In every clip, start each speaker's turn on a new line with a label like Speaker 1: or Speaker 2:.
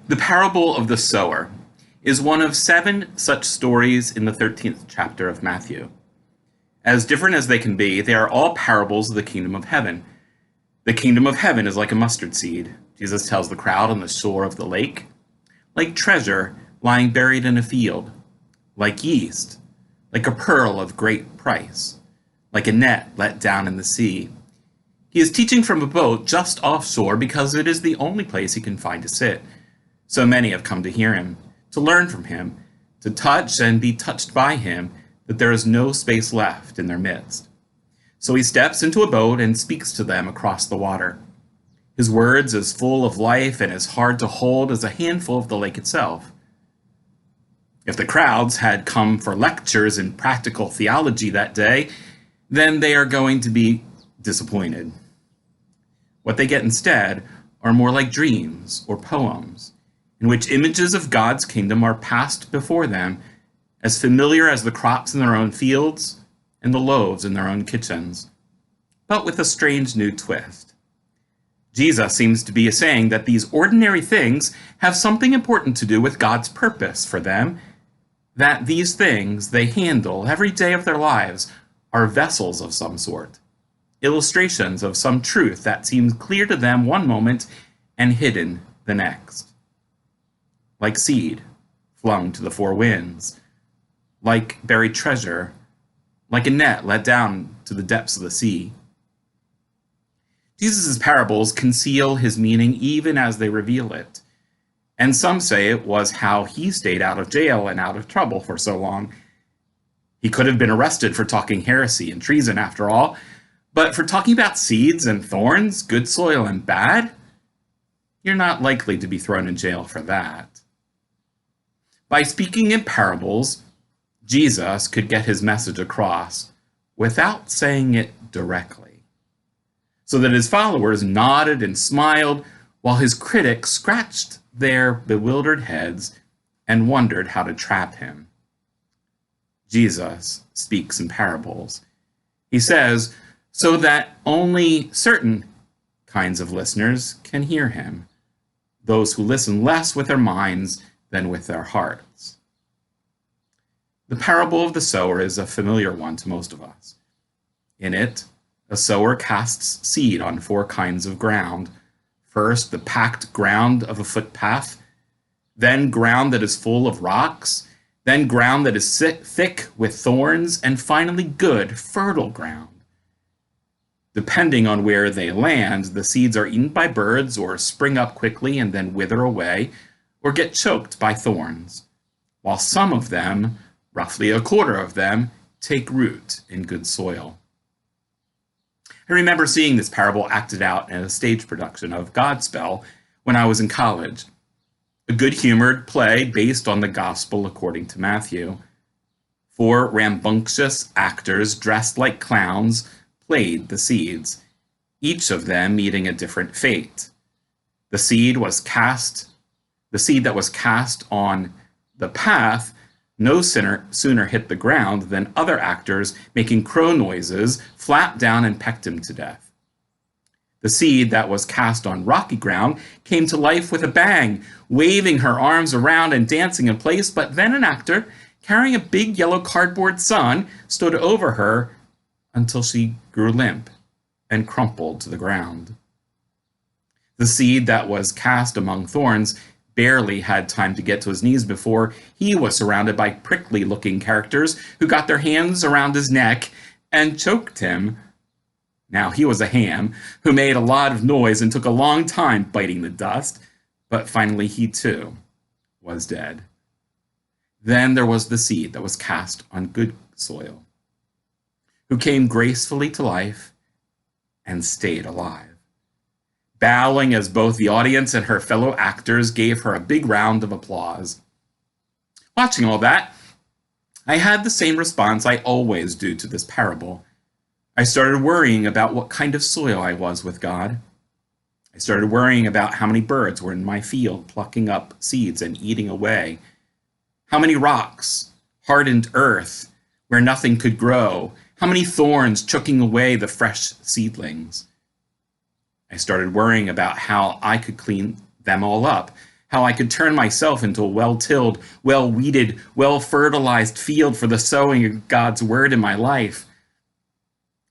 Speaker 1: The parable of the sower is one of 7 such stories in the 13th chapter of Matthew. As different as they can be, they are all parables of the kingdom of heaven. The kingdom of heaven is like a mustard seed, Jesus tells the crowd on the shore of the lake, like treasure lying buried in a field, like yeast, like a pearl of great price, like a net let down in the sea. He is teaching from a boat just offshore because it is the only place he can find to sit. So many have come to hear him, to learn from him, to touch and be touched by him, that there is no space left in their midst. So he steps into a boat and speaks to them across the water. His words as full of life and as hard to hold as a handful of the lake itself. If the crowds had come for lectures in practical theology that day, then they are going to be disappointed. What they get instead are more like dreams or poems, in which images of God's kingdom are passed before them, as familiar as the crops in their own fields and the loaves in their own kitchens, but with a strange new twist. Jesus seems to be saying that these ordinary things have something important to do with God's purpose for them, that these things they handle every day of their lives are vessels of some sort, illustrations of some truth that seems clear to them one moment and hidden the next. Like seed flung to the four winds, like buried treasure, like a net let down to the depths of the sea. Jesus' parables conceal his meaning even as they reveal it. And some say it was how he stayed out of jail and out of trouble for so long. He could have been arrested for talking heresy and treason after all, but for talking about seeds and thorns, good soil and bad, you're not likely to be thrown in jail for that. By speaking in parables, Jesus could get his message across without saying it directly, so that his followers nodded and smiled while his critics scratched their bewildered heads and wondered how to trap him. Jesus speaks in parables. He says, so that only certain kinds of listeners can hear him, those who listen less with their minds than with their hearts. The parable of the sower is a familiar one to most of us. In it, a sower casts seed on 4 kinds of ground. First, the packed ground of a footpath, then ground that is full of rocks, then ground that is thick with thorns, and finally good, fertile ground. Depending on where they land, the seeds are eaten by birds or spring up quickly and then wither away or get choked by thorns, while some of them, roughly a quarter of them, take root in good soil. I remember seeing this parable acted out in a stage production of Godspell when I was in college, a good-humored play based on the Gospel according to Matthew. 4 rambunctious actors dressed like clowns played the seeds, each of them meeting a different fate. The seed that was cast on the path no sooner hit the ground than other actors, making crow noises, flapped down and pecked him to death. The seed that was cast on rocky ground came to life with a bang, waving her arms around and dancing in place, but then an actor, carrying a big yellow cardboard sun, stood over her until she grew limp and crumpled to the ground. The seed that was cast among thorns barely had time to get to his knees before he was surrounded by prickly-looking characters who got their hands around his neck and choked him. Now, he was a ham who made a lot of noise and took a long time biting the dust, but finally he too was dead. Then there was the seed that was cast on good soil, who came gracefully to life and stayed alive, bowing as both the audience and her fellow actors gave her a big round of applause. Watching all that, I had the same response I always do to this parable. I started worrying about what kind of soil I was with God. I started worrying about how many birds were in my field plucking up seeds and eating away, how many rocks, hardened earth where nothing could grow, how many thorns choking away the fresh seedlings. I started worrying about how I could clean them all up, how I could turn myself into a well-tilled, well-weeded, well-fertilized field for the sowing of God's word in my life.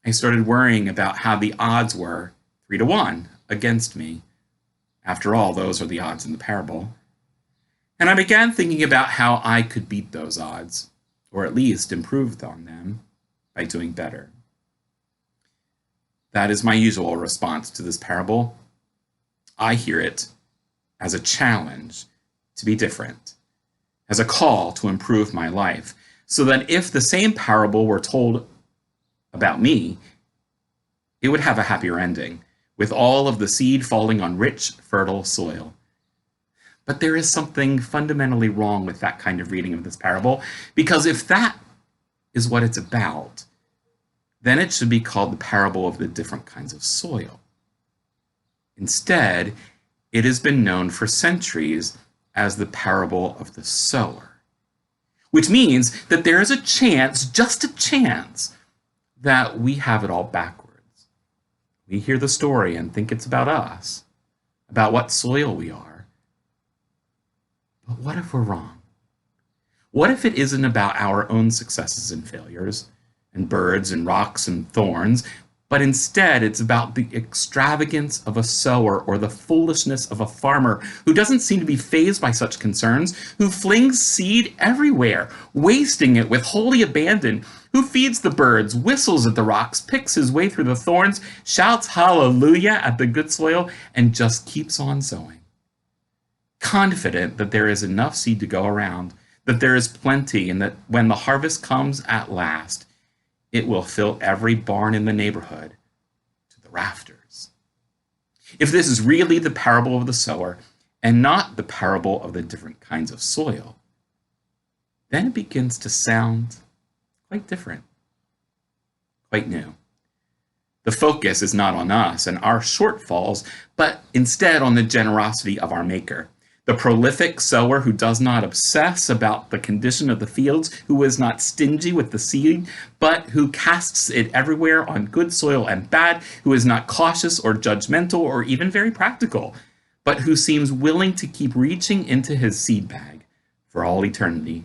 Speaker 1: I started worrying about how the odds were 3-1 against me. After all, those are the odds in the parable. And I began thinking about how I could beat those odds, or at least improve on them by doing better. That is my usual response to this parable. I hear it as a challenge to be different, as a call to improve my life, so that if the same parable were told about me, it would have a happier ending, with all of the seed falling on rich, fertile soil. But there is something fundamentally wrong with that kind of reading of this parable, because if that is what it's about, then it should be called the parable of the different kinds of soil. Instead, it has been known for centuries as the parable of the sower, which means that there is a chance, just a chance, that we have it all backwards. We hear the story and think it's about us, about what soil we are. But what if we're wrong? What if it isn't about our own successes and failures, and birds and rocks and thorns, but instead it's about the extravagance of a sower or the foolishness of a farmer who doesn't seem to be fazed by such concerns, who flings seed everywhere, wasting it with holy abandon, who feeds the birds, whistles at the rocks, picks his way through the thorns, shouts hallelujah at the good soil, and just keeps on sowing, confident that there is enough seed to go around, that there is plenty, and that when the harvest comes at last, it will fill every barn in the neighborhood to the rafters. If this is really the parable of the sower and not the parable of the different kinds of soil, then it begins to sound quite different, quite new. The focus is not on us and our shortfalls, but instead on the generosity of our Maker. The prolific sower who does not obsess about the condition of the fields, who is not stingy with the seed, but who casts it everywhere on good soil and bad, who is not cautious or judgmental or even very practical, but who seems willing to keep reaching into his seed bag for all eternity,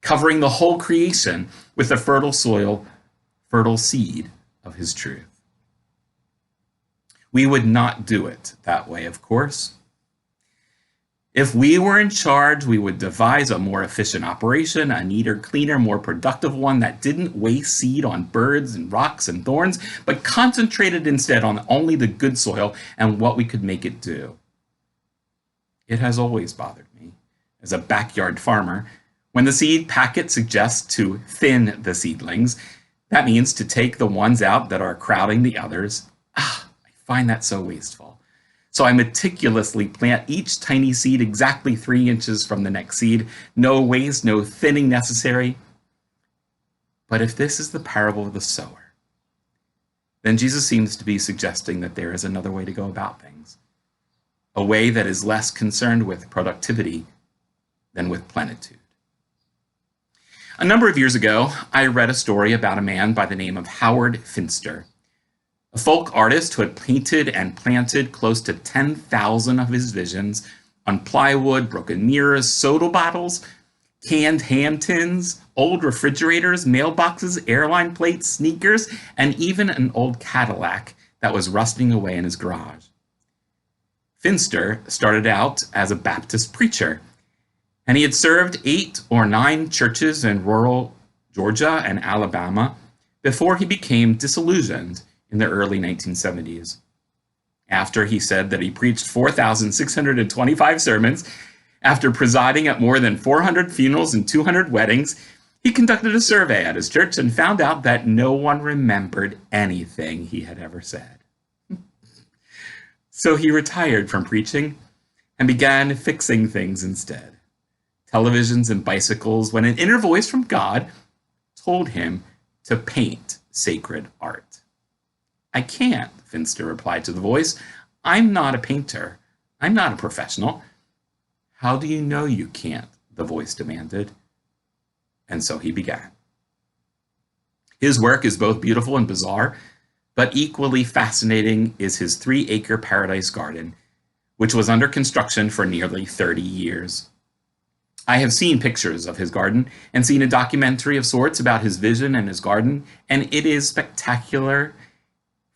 Speaker 1: covering the whole creation with the fertile soil, fertile seed of his truth. We would not do it that way, of course. If we were in charge, we would devise a more efficient operation, a neater, cleaner, more productive one that didn't waste seed on birds and rocks and thorns, but concentrated instead on only the good soil and what we could make it do. It has always bothered me, as a backyard farmer, when the seed packet suggests to thin the seedlings. That means to take the ones out that are crowding the others. I find that so wasteful. So I meticulously plant each tiny seed exactly 3 inches from the next seed. No waste, no thinning necessary. But if this is the parable of the sower, then Jesus seems to be suggesting that there is another way to go about things. A way that is less concerned with productivity than with plenitude. A number of years ago, I read a story about a man by the name of Howard Finster, a folk artist who had painted and planted close to 10,000 of his visions on plywood, broken mirrors, soda bottles, canned ham tins, old refrigerators, mailboxes, airline plates, sneakers, and even an old Cadillac that was rusting away in his garage. Finster started out as a Baptist preacher, and he had served 8 or 9 churches in rural Georgia and Alabama before he became disillusioned in the early 1970s. After he said that he preached 4,625 sermons, after presiding at more than 400 funerals and 200 weddings, he conducted a survey at his church and found out that no one remembered anything he had ever said. So he retired from preaching and began fixing things instead. Televisions and bicycles, when an inner voice from God told him to paint sacred art. I can't, Finster replied to the voice. I'm not a painter. I'm not a professional. How do you know you can't? The voice demanded. And so he began. His work is both beautiful and bizarre, but equally fascinating is his 3-acre paradise garden, which was under construction for nearly 30 years. I have seen pictures of his garden and seen a documentary of sorts about his vision and his garden, and it is spectacular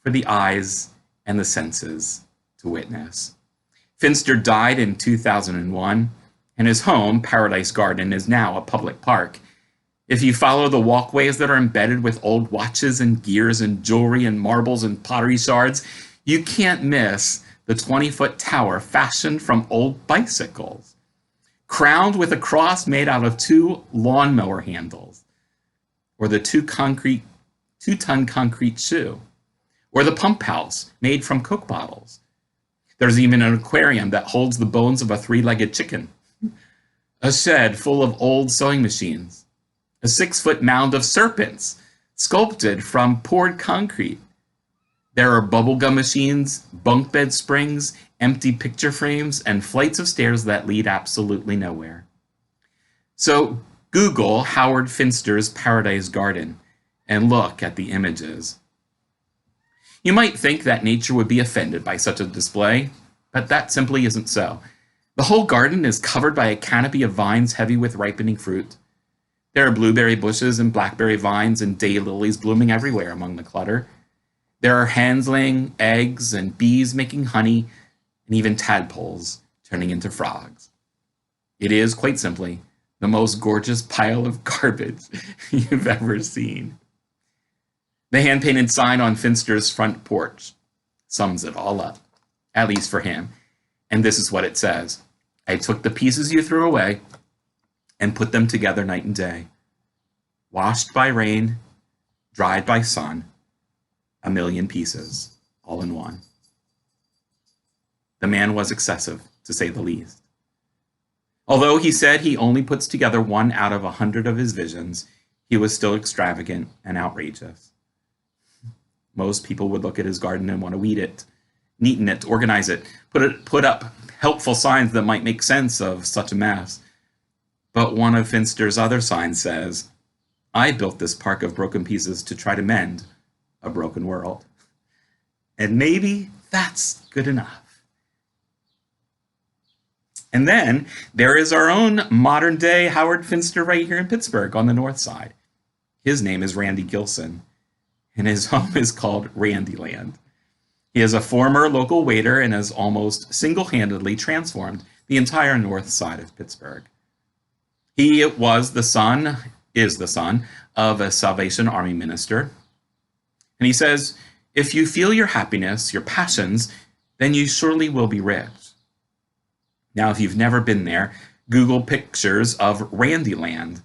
Speaker 1: for the eyes and the senses to witness. Finster died in 2001, and his home, Paradise Garden, is now a public park. If you follow the walkways that are embedded with old watches and gears and jewelry and marbles and pottery shards, you can't miss the 20-foot tower fashioned from old bicycles, crowned with a cross made out of 2 lawnmower handles, or the 2-ton concrete shoe, or the pump house made from Coke bottles. There's even an aquarium that holds the bones of a 3-legged chicken, a shed full of old sewing machines, a 6-foot mound of serpents sculpted from poured concrete. There are bubblegum machines, bunk bed springs, empty picture frames, and flights of stairs that lead absolutely nowhere. So Google Howard Finster's Paradise Garden and look at the images. You might think that nature would be offended by such a display, but that simply isn't so. The whole garden is covered by a canopy of vines heavy with ripening fruit. There are blueberry bushes and blackberry vines and daylilies blooming everywhere among the clutter. There are hens laying eggs and bees making honey, and even tadpoles turning into frogs. It is, quite simply, the most gorgeous pile of garbage you've ever seen. The hand-painted sign on Finster's front porch sums it all up, at least for him. And this is what it says: "I took the pieces you threw away and put them together night and day. Washed by rain, dried by sun, 1,000,000 pieces, all in one." The man was excessive, to say the least. Although he said he only puts together 1 out of 100 of his visions, he was still extravagant and outrageous. Most people would look at his garden and want to weed it, neaten it, organize it, put up helpful signs that might make sense of such a mess. But one of Finster's other signs says, "I built this park of broken pieces to try to mend a broken world." And maybe that's good enough. And then there is our own modern day Howard Finster right here in Pittsburgh on the north side. His name is Randy Gilson, and his home is called Randyland. He is a former local waiter and has almost single-handedly transformed the entire north side of Pittsburgh. He is the son of a Salvation Army minister. And he says, "If you feel your happiness, your passions, then you surely will be rich." Now, if you've never been there, Google pictures of Randyland.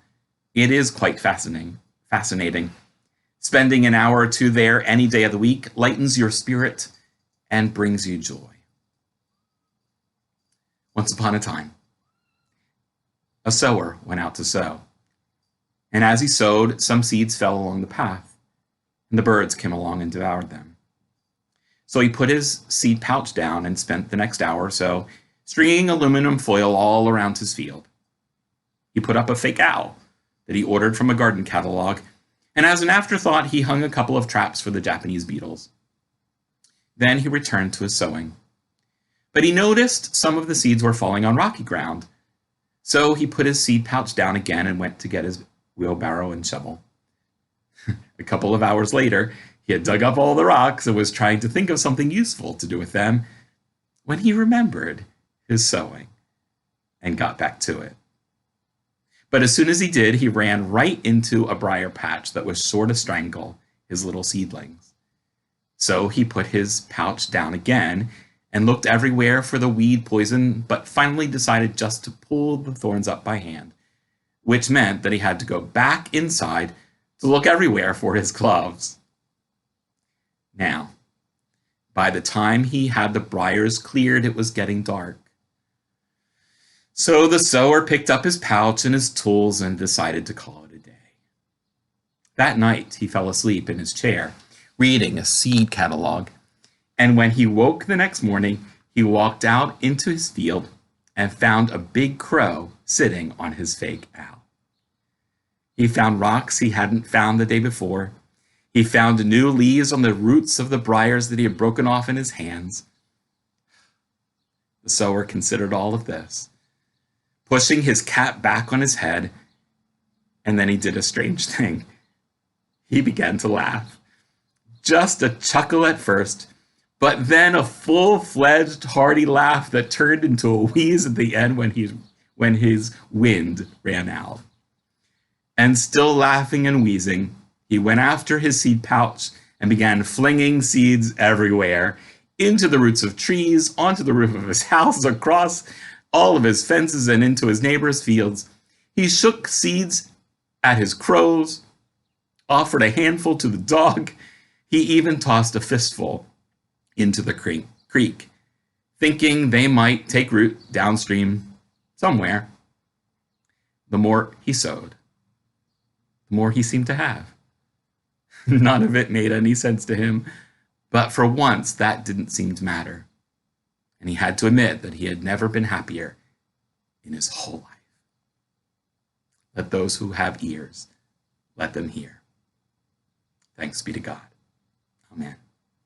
Speaker 1: It is quite fascinating. Spending an hour or two there any day of the week lightens your spirit and brings you joy. Once upon a time, a sower went out to sow. And as he sowed, some seeds fell along the path, and the birds came along and devoured them. So he put his seed pouch down and spent the next hour or so stringing aluminum foil all around his field. He put up a fake owl that he ordered from a garden catalog, and as an afterthought, he hung a couple of traps for the Japanese beetles. Then he returned to his sowing. But he noticed some of the seeds were falling on rocky ground, so he put his seed pouch down again and went to get his wheelbarrow and shovel. A couple of hours later, he had dug up all the rocks and was trying to think of something useful to do with them when he remembered his sowing and got back to it. But as soon as he did, he ran right into a briar patch that was sure to strangle his little seedlings. So he put his pouch down again and looked everywhere for the weed poison, but finally decided just to pull the thorns up by hand, which meant that he had to go back inside to look everywhere for his gloves. Now, by the time he had the briars cleared, it was getting dark. So the sower picked up his pouch and his tools and decided to call it a day. That night, he fell asleep in his chair, reading a seed catalog. And when he woke the next morning, he walked out into his field and found a big crow sitting on his fake owl. He found rocks he hadn't found the day before. He found new leaves on the roots of the briars that he had broken off in his hands. The sower considered all of this, pushing his cap back on his head, and then he did a strange thing. He began to laugh. Just a chuckle at first, but then a full-fledged, hearty laugh that turned into a wheeze at the end when his wind ran out. And still laughing and wheezing, he went after his seed pouch and began flinging seeds everywhere, into the roots of trees, onto the roof of his house, across all of his fences, and into his neighbors' fields. He shook seeds at his crows, offered a handful to the dog. He even tossed a fistful into the creek, thinking they might take root downstream somewhere. The more he sowed, the more he seemed to have. None of it made any sense to him, but for once that didn't seem to matter. And he had to admit that he had never been happier in his whole life. Let those who have ears, let them hear. Thanks be to God. Amen.